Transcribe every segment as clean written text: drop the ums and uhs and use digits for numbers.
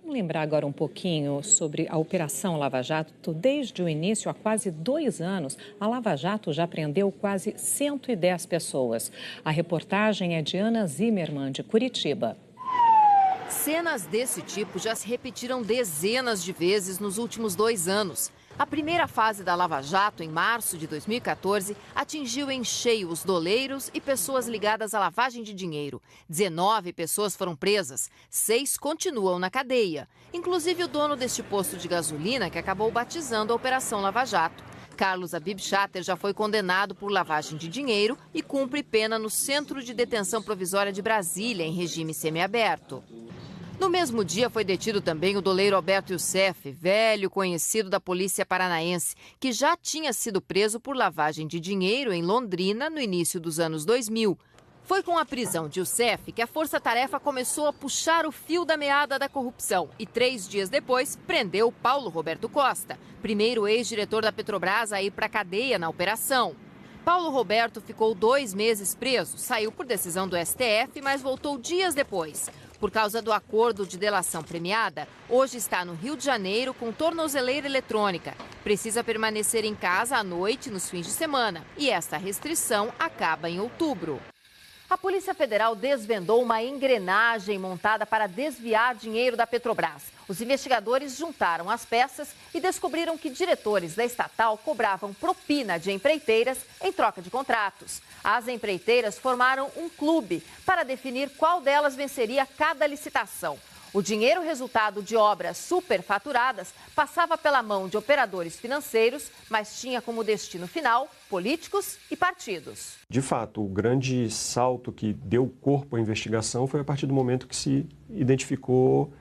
Vamos lembrar agora um pouquinho sobre a Operação Lava Jato. Desde o início, há quase 2 anos, a Lava Jato já prendeu quase 110 pessoas. A reportagem é de Ana Zimmermann, de Curitiba. Cenas desse tipo já se repetiram dezenas de vezes nos últimos 2 anos. A primeira fase da Lava Jato, em março de 2014, atingiu em cheio os doleiros e pessoas ligadas à lavagem de dinheiro. 19 pessoas foram presas, 6 continuam na cadeia, inclusive o dono deste posto de gasolina que acabou batizando a Operação Lava Jato. Carlos Habib Chater já foi condenado por lavagem de dinheiro e cumpre pena no Centro de Detenção Provisória de Brasília, em regime semiaberto. No mesmo dia foi detido também o doleiro Alberto Youssef, velho conhecido da polícia paranaense, que já tinha sido preso por lavagem de dinheiro em Londrina no início dos anos 2000. Foi com a prisão de Youssef que a Força Tarefa começou a puxar o fio da meada da corrupção e 3 dias depois prendeu Paulo Roberto Costa, primeiro ex-diretor da Petrobras a ir para a cadeia na operação. Paulo Roberto ficou 2 meses preso, saiu por decisão do STF, mas voltou dias depois. Por causa do acordo de delação premiada, hoje está no Rio de Janeiro com tornozeleira eletrônica. Precisa permanecer em casa à noite nos fins de semana e esta restrição acaba em outubro. A Polícia Federal desvendou uma engrenagem montada para desviar dinheiro da Petrobras. Os investigadores juntaram as peças e descobriram que diretores da estatal cobravam propina de empreiteiras em troca de contratos. As empreiteiras formaram um clube para definir qual delas venceria cada licitação. O dinheiro resultado de obras superfaturadas passava pela mão de operadores financeiros, mas tinha como destino final políticos e partidos. De fato, o grande salto que deu corpo à investigação foi a partir do momento que se identificou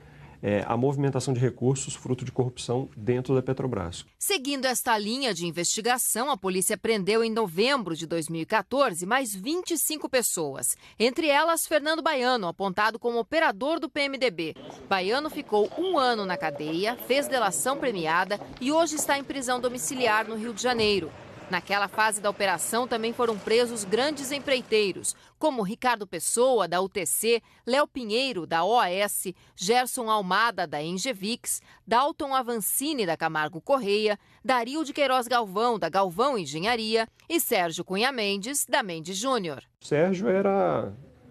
a movimentação de recursos fruto de corrupção dentro da Petrobras. Seguindo esta linha de investigação, a polícia prendeu em novembro de 2014 mais 25 pessoas. Entre elas, Fernando Baiano, apontado como operador do PMDB. Baiano ficou 1 ano na cadeia, fez delação premiada e hoje está em prisão domiciliar no Rio de Janeiro. Naquela fase da operação também foram presos grandes empreiteiros, como Ricardo Pessoa, da UTC, Léo Pinheiro, da OAS, Gerson Almada, da Engevix, Dalton Avancini, da Camargo Correia, Dario de Queiroz Galvão, da Galvão Engenharia e Sérgio Cunha Mendes, da Mendes Júnior. Sérgio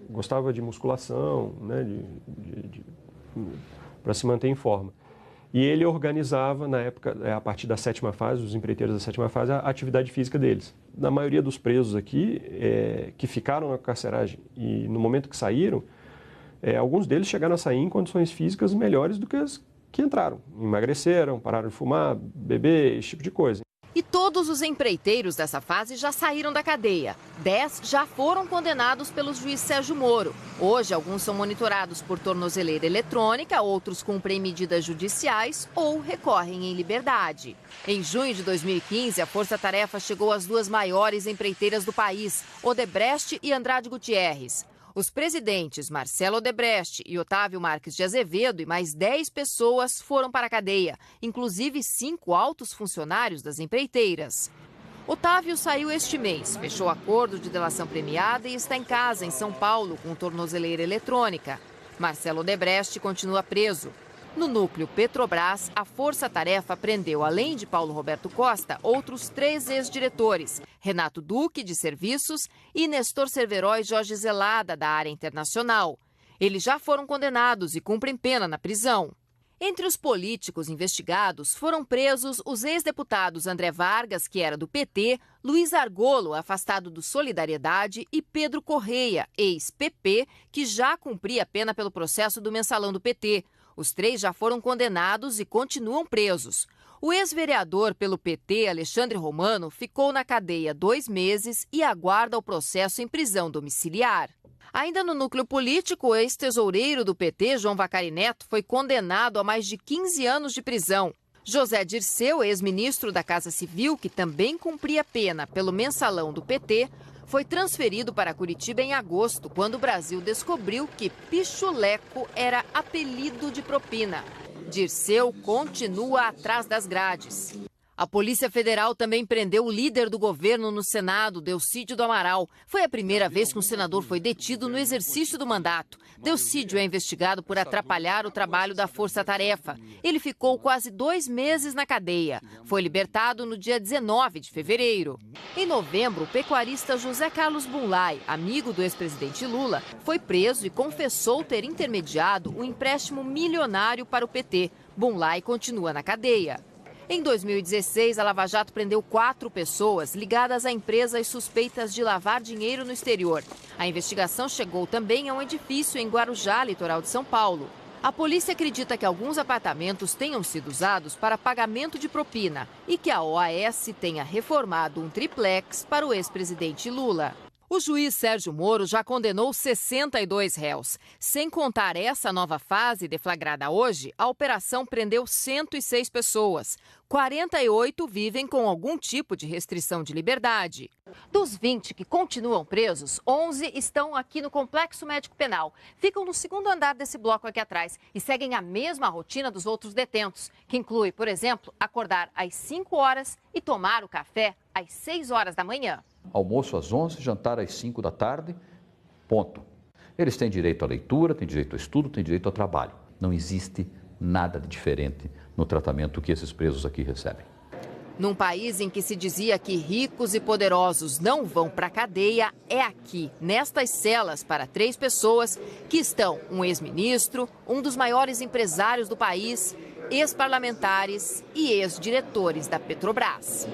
gostava de musculação, né, para se manter em forma. E ele organizava, na época, a partir da 7ª fase, os empreiteiros da 7ª fase, a atividade física deles. Na maioria dos presos aqui, que ficaram na carceragem e no momento que saíram, alguns deles chegaram a sair em condições físicas melhores do que as que entraram. Emagreceram, pararam de fumar, beber, esse tipo de coisa. E todos os empreiteiros dessa fase já saíram da cadeia. 10 já foram condenados pelo juiz Sérgio Moro. Hoje, alguns são monitorados por tornozeleira eletrônica, outros cumprem medidas judiciais ou recorrem em liberdade. Em junho de 2015, a Força Tarefa chegou às 2 maiores empreiteiras do país, Odebrecht e Andrade Gutierrez. Os presidentes Marcelo Odebrecht e Otávio Marques de Azevedo e mais 10 pessoas foram para a cadeia, inclusive 5 altos funcionários das empreiteiras. Otávio saiu este mês, fechou acordo de delação premiada e está em casa, em São Paulo, com tornozeleira eletrônica. Marcelo Odebrecht continua preso. No núcleo Petrobras, a Força Tarefa prendeu, além de Paulo Roberto Costa, outros 3 ex-diretores, Renato Duque, de Serviços, e Nestor Cerveró e Jorge Zelada, da área internacional. Eles já foram condenados e cumprem pena na prisão. Entre os políticos investigados foram presos os ex-deputados André Vargas, que era do PT, Luiz Argolo, afastado do Solidariedade, e Pedro Correia, ex-PP, que já cumpria pena pelo processo do mensalão do PT. Os 3 já foram condenados e continuam presos. O ex-vereador pelo PT, Alexandre Romano, ficou na cadeia 2 meses e aguarda o processo em prisão domiciliar. Ainda no núcleo político, o ex-tesoureiro do PT, João Vacari Neto, foi condenado a mais de 15 anos de prisão. José Dirceu, ex-ministro da Casa Civil, que também cumpria pena pelo mensalão do PT, foi transferido para Curitiba em agosto, quando o Brasil descobriu que pichuleco era apelido de propina. Dirceu continua atrás das grades. A Polícia Federal também prendeu o líder do governo no Senado, Delcídio do Amaral. Foi a primeira vez que um senador foi detido no exercício do mandato. Delcídio é investigado por atrapalhar o trabalho da Força Tarefa. Ele ficou quase 2 meses na cadeia. Foi libertado no dia 19 de fevereiro. Em novembro, o pecuarista José Carlos Bunlai, amigo do ex-presidente Lula, foi preso e confessou ter intermediado um empréstimo milionário para o PT. Bunlai continua na cadeia. Em 2016, a Lava Jato prendeu 4 pessoas ligadas a empresas suspeitas de lavar dinheiro no exterior. A investigação chegou também a um edifício em Guarujá, litoral de São Paulo. A polícia acredita que alguns apartamentos tenham sido usados para pagamento de propina e que a OAS tenha reformado um triplex para o ex-presidente Lula. O juiz Sérgio Moro já condenou 62 réus. Sem contar essa nova fase deflagrada hoje, a operação prendeu 106 pessoas. 48 vivem com algum tipo de restrição de liberdade. Dos 20 que continuam presos, 11 estão aqui no Complexo Médico Penal. Ficam no segundo andar desse bloco aqui atrás e seguem a mesma rotina dos outros detentos, que inclui, por exemplo, acordar às 5 horas e tomar o café às 6 horas da manhã. Almoço às 11, jantar às 5 da tarde, ponto. Eles têm direito à leitura, têm direito ao estudo, têm direito ao trabalho. Não existe nada de diferente no tratamento que esses presos aqui recebem. Num país em que se dizia que ricos e poderosos não vão para a cadeia, é aqui, nestas celas para 3 pessoas, que estão um ex-ministro, um dos maiores empresários do país, ex-parlamentares e ex-diretores da Petrobras.